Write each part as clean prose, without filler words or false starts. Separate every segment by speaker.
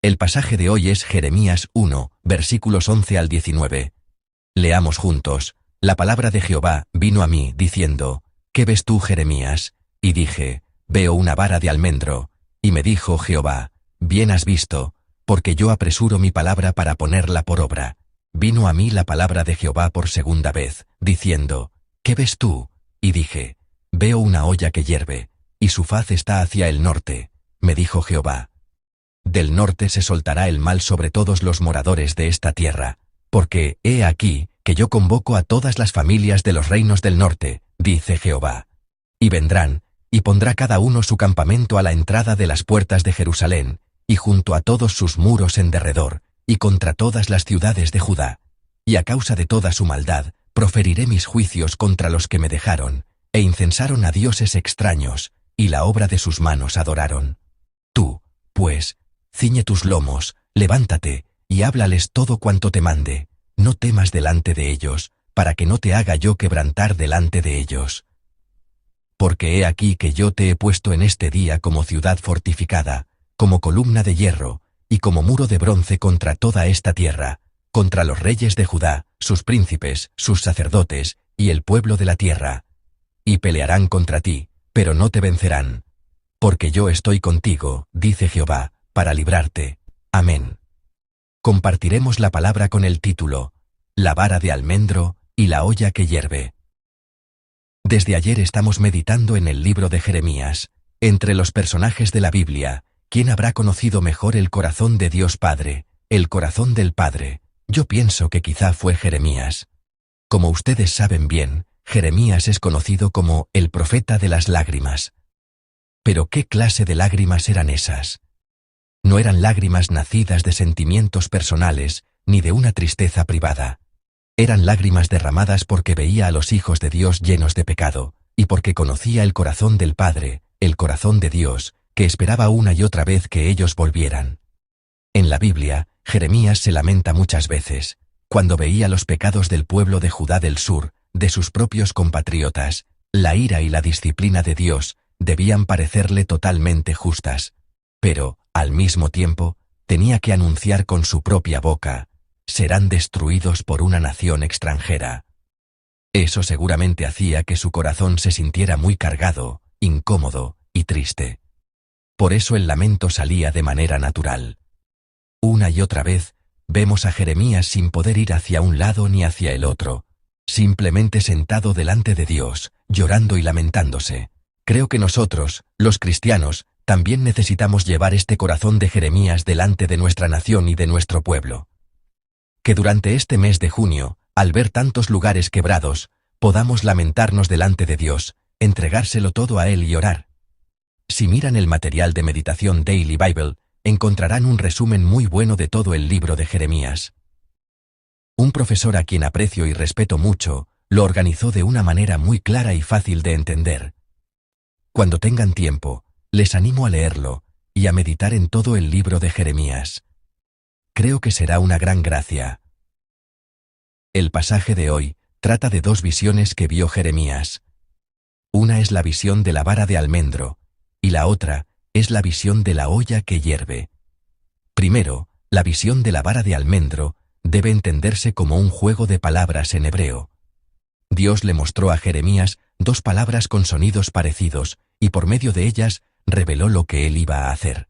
Speaker 1: El pasaje de hoy es Jeremías 1, versículos 11 al 19. Leamos juntos. La palabra de Jehová vino a mí, diciendo: ¿Qué ves tú, Jeremías? Y dije: veo una vara de almendro. Y me dijo Jehová: bien has visto, porque yo apresuro mi palabra para ponerla por obra. Vino a mí la palabra de Jehová por segunda vez, diciendo: ¿qué ves tú? Y dije: veo una olla que hierve, y su faz está hacia el norte. Me dijo Jehová: del norte se soltará el mal sobre todos los moradores de esta tierra, porque, he aquí, que yo convoco a todas las familias de los reinos del norte, dice Jehová. Y vendrán, y pondrá cada uno su campamento a la entrada de las puertas de Jerusalén, y junto a todos sus muros en derredor, y contra todas las ciudades de Judá. Y a causa de toda su maldad, proferiré mis juicios contra los que me dejaron, e incensaron a dioses extraños, y la obra de sus manos adoraron. Tú, pues, ciñe tus lomos, levántate, y háblales todo cuanto te mande. No temas delante de ellos, para que no te haga yo quebrantar delante de ellos. Porque he aquí que yo te he puesto en este día como ciudad fortificada, como columna de hierro, y como muro de bronce contra toda esta tierra, contra los reyes de Judá, sus príncipes, sus sacerdotes, y el pueblo de la tierra. Y pelearán contra ti, pero no te vencerán. Porque yo estoy contigo, dice Jehová, para librarte. Amén. Compartiremos la palabra con el título: La vara de almendro y la olla que hierve. Desde ayer estamos meditando en el libro de Jeremías. Entre los personajes de la Biblia, ¿quién habrá conocido mejor el corazón de Dios Padre, el corazón del Padre? Yo pienso que quizá fue Jeremías. Como ustedes saben bien, Jeremías es conocido como el profeta de las lágrimas. Pero ¿qué clase de lágrimas eran esas? No eran lágrimas nacidas de sentimientos personales, ni de una tristeza privada. Eran lágrimas derramadas porque veía a los hijos de Dios llenos de pecado, y porque conocía el corazón del Padre, el corazón de Dios, que esperaba una y otra vez que ellos volvieran. En la Biblia, Jeremías se lamenta muchas veces, cuando veía los pecados del pueblo de Judá del sur, de sus propios compatriotas. La ira y la disciplina de Dios debían parecerle totalmente justas. Pero, al mismo tiempo, tenía que anunciar con su propia boca: serán destruidos por una nación extranjera. Eso seguramente hacía que su corazón se sintiera muy cargado, incómodo y triste. Por eso el lamento salía de manera natural. Una y otra vez, vemos a Jeremías sin poder ir hacia un lado ni hacia el otro, simplemente sentado delante de Dios, llorando y lamentándose. Creo que nosotros, los cristianos, también necesitamos llevar este corazón de Jeremías delante de nuestra nación y de nuestro pueblo. Que durante este mes de junio, al ver tantos lugares quebrados, podamos lamentarnos delante de Dios, entregárselo todo a Él y orar. Si miran el material de meditación Daily Bible, encontrarán un resumen muy bueno de todo el libro de Jeremías. Un profesor a quien aprecio y respeto mucho, lo organizó de una manera muy clara y fácil de entender. Cuando tengan tiempo, les animo a leerlo y a meditar en todo el libro de Jeremías. Creo que será una gran gracia. El pasaje de hoy trata de dos visiones que vio Jeremías. Una es la visión de la vara de almendro, y la otra es la visión de la olla que hierve. Primero, la visión de la vara de almendro debe entenderse como un juego de palabras en hebreo. Dios le mostró a Jeremías dos palabras con sonidos parecidos, y por medio de ellas reveló lo que él iba a hacer.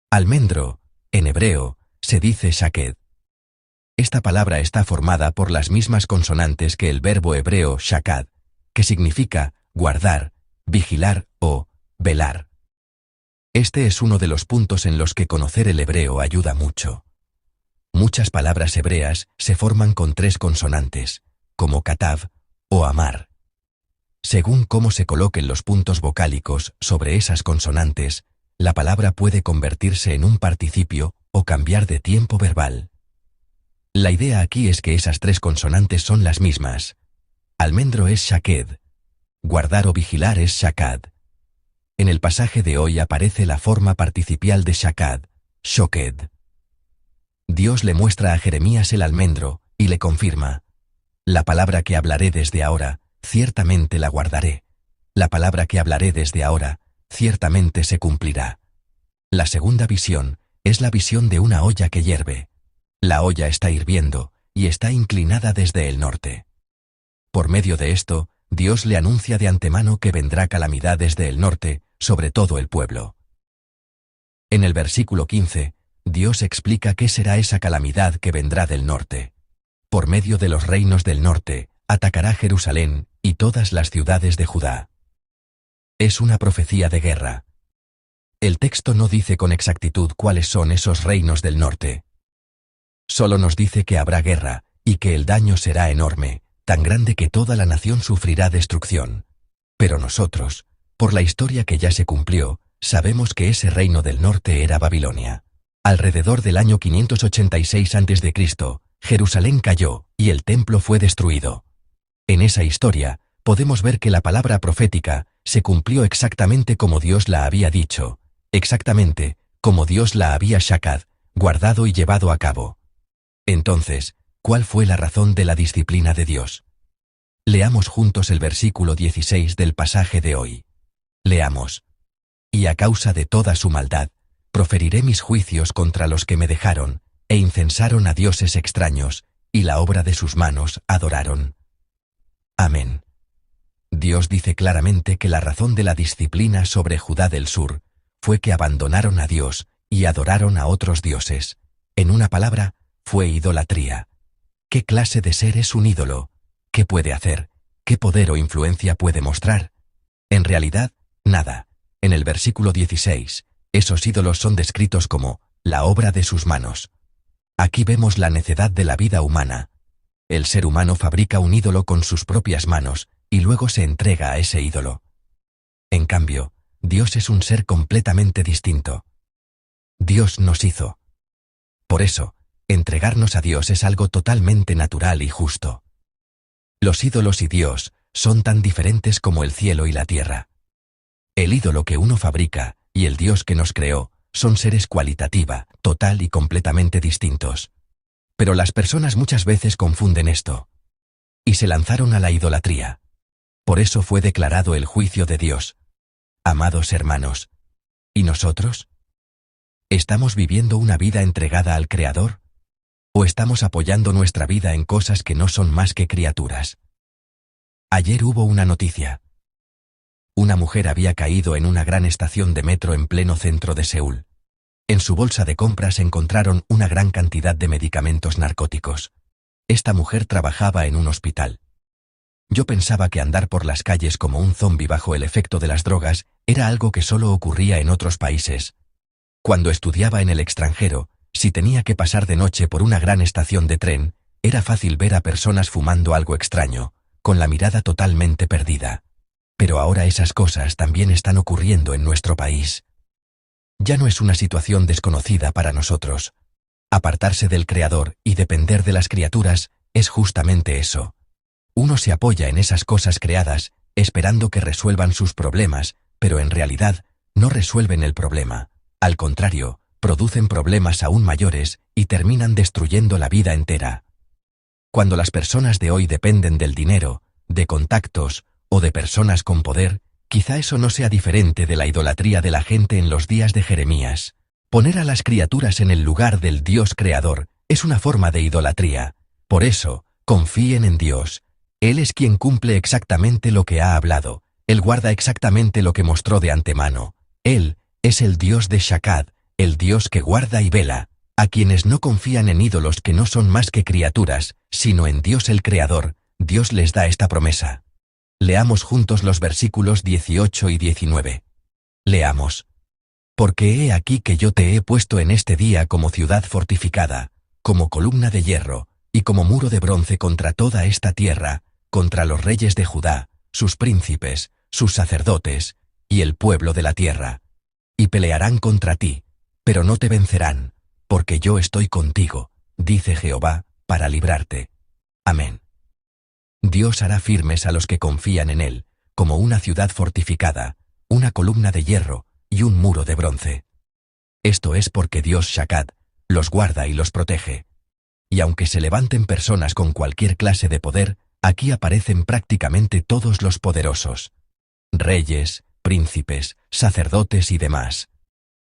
Speaker 1: Almendro, en hebreo, se dice shaked. Esta palabra está formada por las mismas consonantes que el verbo hebreo shakad, que significa guardar, vigilar o velar. Este es uno de los puntos en los que conocer el hebreo ayuda mucho. Muchas palabras hebreas se forman con tres consonantes, como katav o amar. Según cómo se coloquen los puntos vocálicos sobre esas consonantes, la palabra puede convertirse en un participio o cambiar de tiempo verbal. La idea aquí es que esas tres consonantes son las mismas. Almendro es shaked, guardar o vigilar es shakad. En el pasaje de hoy aparece la forma participial de shakad, shoked. Dios le muestra a Jeremías el almendro y le confirma: la palabra que hablaré desde ahora, ciertamente la guardaré. La palabra que hablaré desde ahora, ciertamente se cumplirá. La segunda visión Es la visión de una olla que hierve. La olla está hirviendo, y está inclinada desde el norte. Por medio de esto, Dios le anuncia de antemano que vendrá calamidad desde el norte, sobre todo el pueblo. En el versículo 15, Dios explica qué será esa calamidad que vendrá del norte. Por medio de los reinos del norte, atacará Jerusalén y todas las ciudades de Judá. Es una profecía de guerra. El texto no dice con exactitud cuáles son esos reinos del norte. Solo nos dice que habrá guerra, y que el daño será enorme, tan grande que toda la nación sufrirá destrucción. Pero nosotros, por la historia que ya se cumplió, sabemos que ese reino del norte era Babilonia. Alrededor del año 586 a.C., Jerusalén cayó, y el templo fue destruido. En esa historia, podemos ver que la palabra profética se cumplió exactamente como Dios la había dicho, exactamente como Dios la había shakad, guardado y llevado a cabo. Entonces, ¿cuál fue la razón de la disciplina de Dios? Leamos juntos el versículo 16 del pasaje de hoy. Leamos. Y a causa de toda su maldad, proferiré mis juicios contra los que me dejaron, e incensaron a dioses extraños, y la obra de sus manos adoraron. Amén. Dios dice claramente que la razón de la disciplina sobre Judá del sur fue que abandonaron a Dios y adoraron a otros dioses. En una palabra, fue idolatría. ¿Qué clase de ser es un ídolo? ¿Qué puede hacer? ¿Qué poder o influencia puede mostrar? En realidad, nada. En el versículo 16, esos ídolos son descritos como la obra de sus manos. Aquí vemos la necedad de la vida humana. El ser humano fabrica un ídolo con sus propias manos y luego se entrega a ese ídolo. En cambio, Dios es un ser completamente distinto. Dios nos hizo. Por eso, entregarnos a Dios es algo totalmente natural y justo. Los ídolos y Dios son tan diferentes como el cielo y la tierra. El ídolo que uno fabrica y el Dios que nos creó son seres cualitativa, total y completamente distintos. Pero las personas muchas veces confunden esto. Y se lanzaron a la idolatría. Por eso fue declarado el juicio de Dios. Amados hermanos, ¿y nosotros? ¿Estamos viviendo una vida entregada al Creador? ¿O estamos apoyando nuestra vida en cosas que no son más que criaturas? Ayer hubo una noticia. Una mujer había caído en una gran estación de metro en pleno centro de Seúl. En su bolsa de compras encontraron una gran cantidad de medicamentos narcóticos. Esta mujer trabajaba en un hospital. Yo pensaba que andar por las calles como un zombi bajo el efecto de las drogas era algo que solo ocurría en otros países. Cuando estudiaba en el extranjero, si tenía que pasar de noche por una gran estación de tren, era fácil ver a personas fumando algo extraño, con la mirada totalmente perdida. Pero ahora esas cosas también están ocurriendo en nuestro país. Ya no es una situación desconocida para nosotros. Apartarse del Creador y depender de las criaturas es justamente eso. Uno se apoya en esas cosas creadas, esperando que resuelvan sus problemas, pero en realidad no resuelven el problema. Al contrario, producen problemas aún mayores y terminan destruyendo la vida entera. Cuando las personas de hoy dependen del dinero, de contactos o de personas con poder, quizá eso no sea diferente de la idolatría de la gente en los días de Jeremías. Poner a las criaturas en el lugar del Dios creador es una forma de idolatría. Por eso, confíen en Dios. Él es quien cumple exactamente lo que ha hablado. Él guarda exactamente lo que mostró de antemano. Él es el Dios de Shakad, el Dios que guarda y vela. A quienes no confían en ídolos que no son más que criaturas, sino en Dios el Creador, Dios les da esta promesa. Leamos juntos los versículos 18 y 19. Leamos. Porque he aquí que yo te he puesto en este día como ciudad fortificada, como columna de hierro, y como muro de bronce contra toda esta tierra, contra los reyes de Judá, sus príncipes, sus sacerdotes, y el pueblo de la tierra. Y pelearán contra ti, pero no te vencerán, porque yo estoy contigo, dice Jehová, para librarte. Amén. Dios hará firmes a los que confían en Él, como una ciudad fortificada, una columna de hierro y un muro de bronce. Esto es porque Dios Shakad los guarda y los protege. Y aunque se levanten personas con cualquier clase de poder, aquí aparecen prácticamente todos los poderosos. Reyes, príncipes, sacerdotes y demás.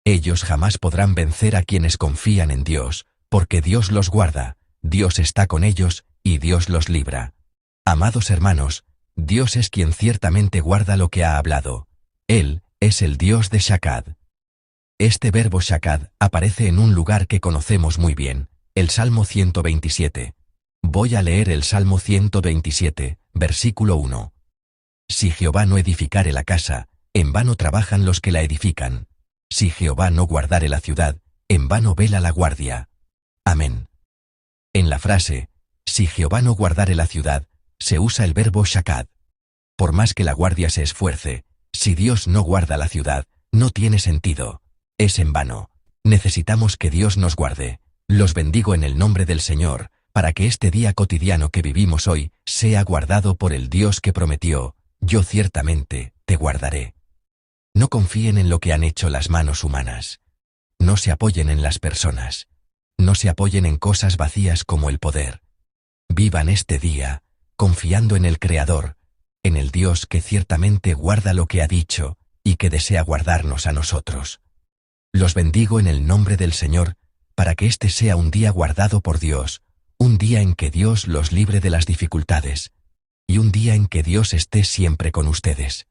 Speaker 1: Ellos jamás podrán vencer a quienes confían en Dios, porque Dios los guarda, Dios está con ellos, y Dios los libra. Amados hermanos, Dios es quien ciertamente guarda lo que ha hablado. Él es el Dios de Shakad. Este verbo Shakad aparece en un lugar que conocemos muy bien, el Salmo 127. Voy a leer el Salmo 127, versículo 1. Si Jehová no edificare la casa, en vano trabajan los que la edifican. Si Jehová no guardare la ciudad, en vano vela la guardia. Amén. En la frase, si Jehová no guardare la ciudad, se usa el verbo Shakad. Por más que la guardia se esfuerce, si Dios no guarda la ciudad, no tiene sentido. Es en vano. Necesitamos que Dios nos guarde. Los bendigo en el nombre del Señor, para que este día cotidiano que vivimos hoy sea guardado por el Dios que prometió, yo ciertamente te guardaré. No confíen en lo que han hecho las manos humanas. No se apoyen en las personas. No se apoyen en cosas vacías como el poder. Vivan este día, confiando en el Creador, en el Dios que ciertamente guarda lo que ha dicho y que desea guardarnos a nosotros. Los bendigo en el nombre del Señor, para que este sea un día guardado por Dios, un día en que Dios los libre de las dificultades, y un día en que Dios esté siempre con ustedes.